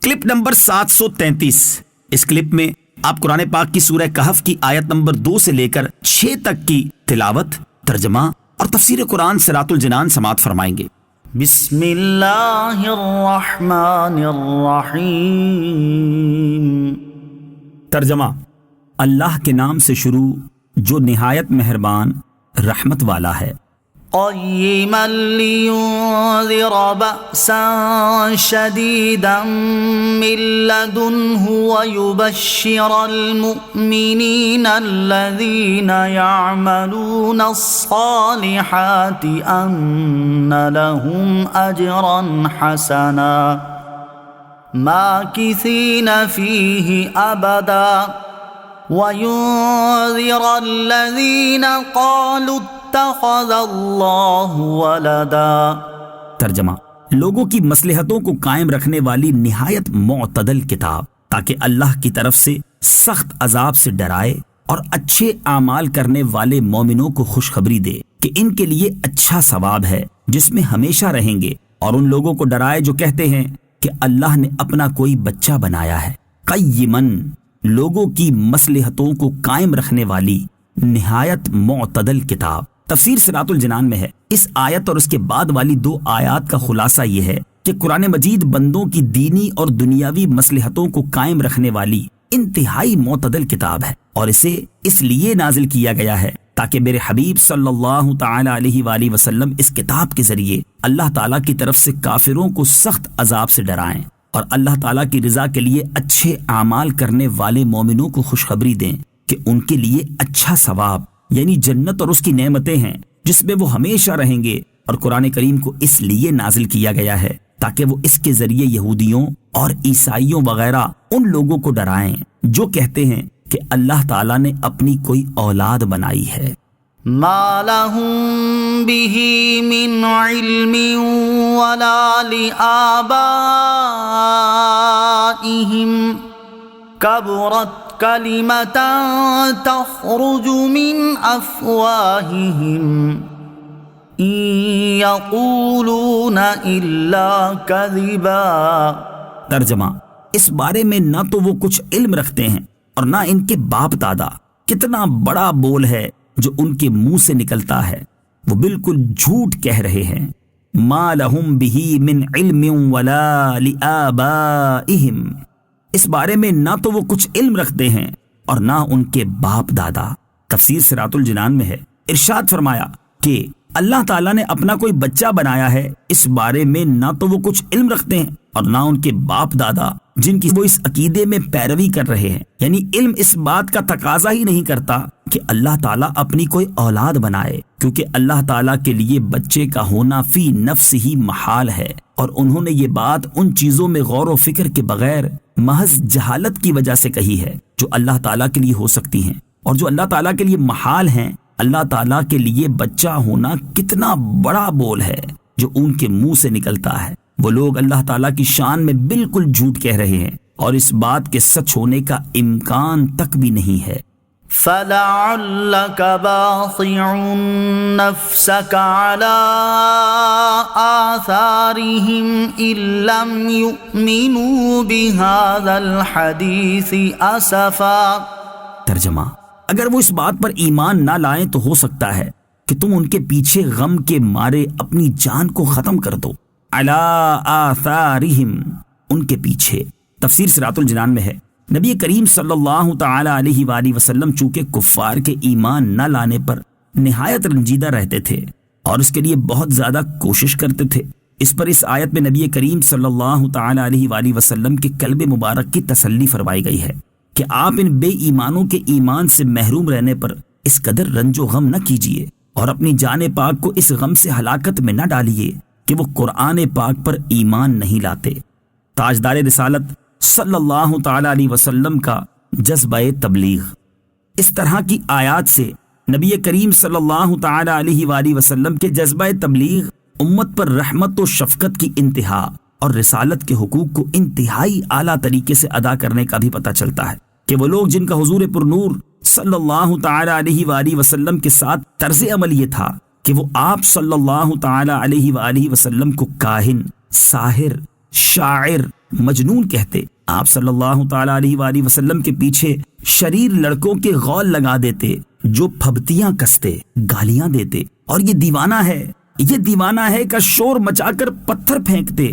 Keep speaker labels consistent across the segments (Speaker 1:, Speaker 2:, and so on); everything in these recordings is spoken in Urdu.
Speaker 1: Clip number 733۔ اس کلپ میں آپ قرآن پاک کی سورہ کہف کی آیت نمبر 2 سے لے کر 6 تک کی تلاوت، ترجمہ اور تفسیر قرآن صراط الجنان سماعت فرمائیں گے۔
Speaker 2: بسم اللہ الرحمن الرحیم۔
Speaker 1: ترجمہ: اللہ کے نام سے شروع جو نہایت مہربان رحمت والا ہے۔
Speaker 2: قیما لینذر بأسا شدیدا من لدنہ ویبشر المؤمنین الذین یعملون الصالحات ان لهم اجرا حسنا ماکثین فیہ ابدا وَيُنذِرَ الَّذِينَ قَالُوا اتَّخَذَ اللَّهُ وَلَدًا۔
Speaker 1: ترجمہ: لوگوں کی مصلحتوں کو قائم رکھنے والی نہایت معتدل کتاب، تاکہ اللہ کی طرف سے سخت عذاب سے ڈرائے اور اچھے اعمال کرنے والے مومنوں کو خوشخبری دے کہ ان کے لیے اچھا ثواب ہے جس میں ہمیشہ رہیں گے، اور ان لوگوں کو ڈرائے جو کہتے ہیں کہ اللہ نے اپنا کوئی بچہ بنایا ہے۔ قیمن، لوگوں کی مصلحتوں کو قائم رکھنے والی نہایت معتدل کتاب۔ تفسیر صراط الجنان میں ہے۔ اس آیت اور اس کے بعد والی 2 آیات کا خلاصہ یہ ہے کہ قرآن مجید بندوں کی دینی اور دنیاوی مصلحتوں کو قائم رکھنے والی انتہائی معتدل کتاب ہے، اور اسے اس لیے نازل کیا گیا ہے تاکہ میرے حبیب صلی اللہ تعالی علیہ وآلہ وسلم اس کتاب کے ذریعے اللہ تعالیٰ کی طرف سے کافروں کو سخت عذاب سے ڈرائیں، اور اللہ تعالیٰ کی رضا کے لیے اچھے اعمال کرنے والے مومنوں کو خوشخبری دیں کہ ان کے لیے اچھا ثواب یعنی جنت اور اس کی نعمتیں ہیں جس میں وہ ہمیشہ رہیں گے۔ اور قرآن کریم کو اس لیے نازل کیا گیا ہے تاکہ وہ اس کے ذریعے یہودیوں اور عیسائیوں وغیرہ ان لوگوں کو ڈرائیں جو کہتے ہیں کہ اللہ تعالیٰ نے اپنی کوئی اولاد بنائی ہے۔
Speaker 2: ما لهم به من علم ولا لآبائهم كبرت كلمة تخرج من أفواههم إن يقولون إلا كذبا۔
Speaker 1: ترجمہ: اس بارے میں نہ تو وہ کچھ علم رکھتے ہیں اور نہ ان کے باپ دادا، کتنا بڑا بول ہے جو ان کے منہ سے نکلتا ہے، وہ بالکل جھوٹ کہہ رہے ہیں۔ ما لہم بہ من علم ولا لآبائہم، اس بارے میں نہ تو وہ کچھ علم رکھتے ہیں اور نہ ان کے باپ دادا۔ تفسیر صراط الجنان میں ہے۔ ارشاد فرمایا کہ اللہ تعالیٰ نے اپنا کوئی بچہ بنایا ہے، اس بارے میں نہ تو وہ کچھ علم رکھتے ہیں اور نہ ان کے باپ دادا جن کی وہ اس عقیدے میں پیروی کر رہے ہیں، یعنی علم اس بات کا تقاضا ہی نہیں کرتا کہ اللہ تعالیٰ اپنی کوئی اولاد بنائے، کیونکہ اللہ تعالیٰ کے لیے بچے کا ہونا فی نفس ہی محال ہے، اور انہوں نے یہ بات ان چیزوں میں غور و فکر کے بغیر محض جہالت کی وجہ سے کہی ہے جو اللہ تعالیٰ کے لیے ہو سکتی ہیں اور جو اللہ تعالیٰ کے لیے محال ہیں۔ اللہ تعالیٰ کے لیے بچہ ہونا کتنا بڑا بول ہے جو ان کے منہ سے نکلتا ہے۔ وہ لوگ اللہ تعالیٰ کی شان میں بالکل جھوٹ کہہ رہے ہیں اور اس بات کے سچ ہونے کا امکان تک بھی نہیں ہے۔
Speaker 2: فَلَعَلَّكَ بَاخِعٌ نَفْسَكَ عَلَىٰ آثَارِهِمْ إِن لَّمْ يُؤْمِنُوا بِهَٰذَا الْحَدِيثِ أَسَفًا۔
Speaker 1: ترجمہ: اگر وہ اس بات پر ایمان نہ لائیں تو ہو سکتا ہے کہ تم ان کے پیچھے غم کے مارے اپنی جان کو ختم کر دو۔ علی آثارہم، ان کے پیچھے۔ تفسیر صراط الجنان میں ہے۔ نبی کریم صلی اللہ تعالی علیہ وآلہ وسلم چونکہ کفار کے ایمان نہ لانے پر نہایت رنجیدہ رہتے تھے اور اس کے لیے بہت زیادہ کوشش کرتے تھے، اس پر اس آیت میں نبی کریم صلی اللہ تعالی علیہ وآلہ وسلم کے قلب مبارک کی تسلی فرمائی گئی ہے کہ آپ ان بے ایمانوں کے ایمان سے محروم رہنے پر اس قدر رنج و غم نہ کیجیے اور اپنی جان پاک کو اس غم سے ہلاکت میں نہ ڈالیے کہ وہ قرآن پاک پر ایمان نہیں لاتے۔ تاجدار رسالت صلی اللہ تعالی علیہ وسلم کا جذبہ تبلیغ۔ اس طرح کی آیات سے نبی کریم صلی اللہ تعالی علیہ وآلہ وسلم کے جذبہ تبلیغ امت پر رحمت و شفقت کی انتہا اور رسالت کے حقوق کو انتہائی اعلیٰ طریقے سے ادا کرنے کا بھی پتہ چلتا ہے کہ وہ لوگ جن کا حضور پر نور صلی اللہ تعالی علیہ وآلہ وسلم کے ساتھ طرز عمل یہ تھا کہ وہ آپ صلی اللہ تعالی علیہ وآلہ وسلم کو کاہن، ساحر، شاعر مجنون کہتے، آپ صلی اللہ تعالی علیہ وآلہ وسلم کے پیچھے شریر لڑکوں کے غول لگا دیتے جو پھبتیاں کستے، گالیاں دیتے، اور یہ دیوانہ ہے کا شور مچا کر پتھر پھینکتے،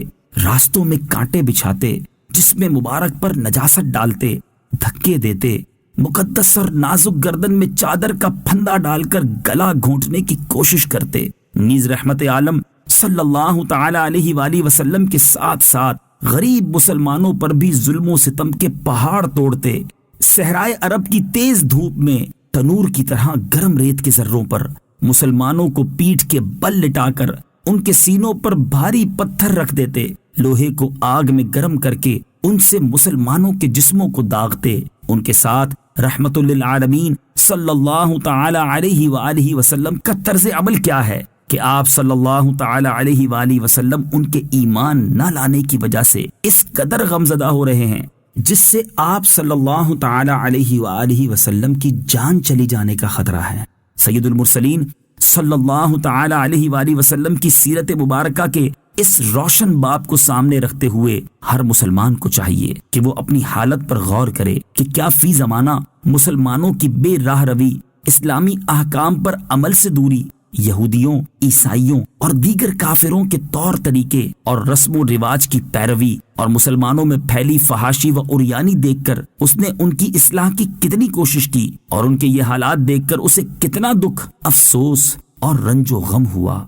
Speaker 1: راستوں میں کانٹے بچھاتے، جسم مبارک پر نجاست ڈالتے، دھکے دیتے، مقدس اور نازک گردن میں چادر کا پھندا ڈال کر گلا گھونٹنے کی کوشش کرتے۔ نیز رحمت عالم صلی اللہ تعالی علیہ وآلہ وسلم کے ساتھ ساتھ غریب مسلمانوں پر بھی ظلم و ستم کے پہاڑ توڑتے، صحرائے عرب کی تیز دھوپ میں تنور کی طرح گرم ریت کے ذروں پر مسلمانوں کو پیٹھ کے بل لٹا کر ان کے سینوں پر بھاری پتھر رکھ دیتے، لوہے کو آگ میں گرم کر کے ان سے مسلمانوں کے جسموں کو داغتے۔ ان کے ساتھ رحمت للعالمین صلی اللہ تعالی علیہ وآلہ وسلم کا طرز عمل کیا ہے کہ آپ صلی اللہ تعالی علیہ وآلہ وسلم ان کے ایمان نہ لانے کی وجہ سے اس قدر غمزدہ ہو رہے ہیں، جس سے آپ صلی اللہ تعالی علیہ وآلہ وسلم کی جان چلی جانے کا خطرہ ہے۔ سید المرسلین صلی اللہ تعالی علیہ وآلہ وسلم کی سیرت مبارکہ کے اس روشن باب کو سامنے رکھتے ہوئے ہر مسلمان کو چاہیے کہ وہ اپنی حالت پر غور کرے کہ کیا فی زمانہ مسلمانوں کی بے راہ روی، اسلامی احکام پر عمل سے دوری، یہودیوں، عیسائیوں اور دیگر کافروں کے طور طریقے اور رسم و رواج کی پیروی اور مسلمانوں میں پھیلی فحاشی و عریانی دیکھ کر اس نے ان کی اصلاح کی کتنی کوشش کی، اور ان کے یہ حالات دیکھ کر اسے کتنا دکھ، افسوس اور رنج و غم ہوا۔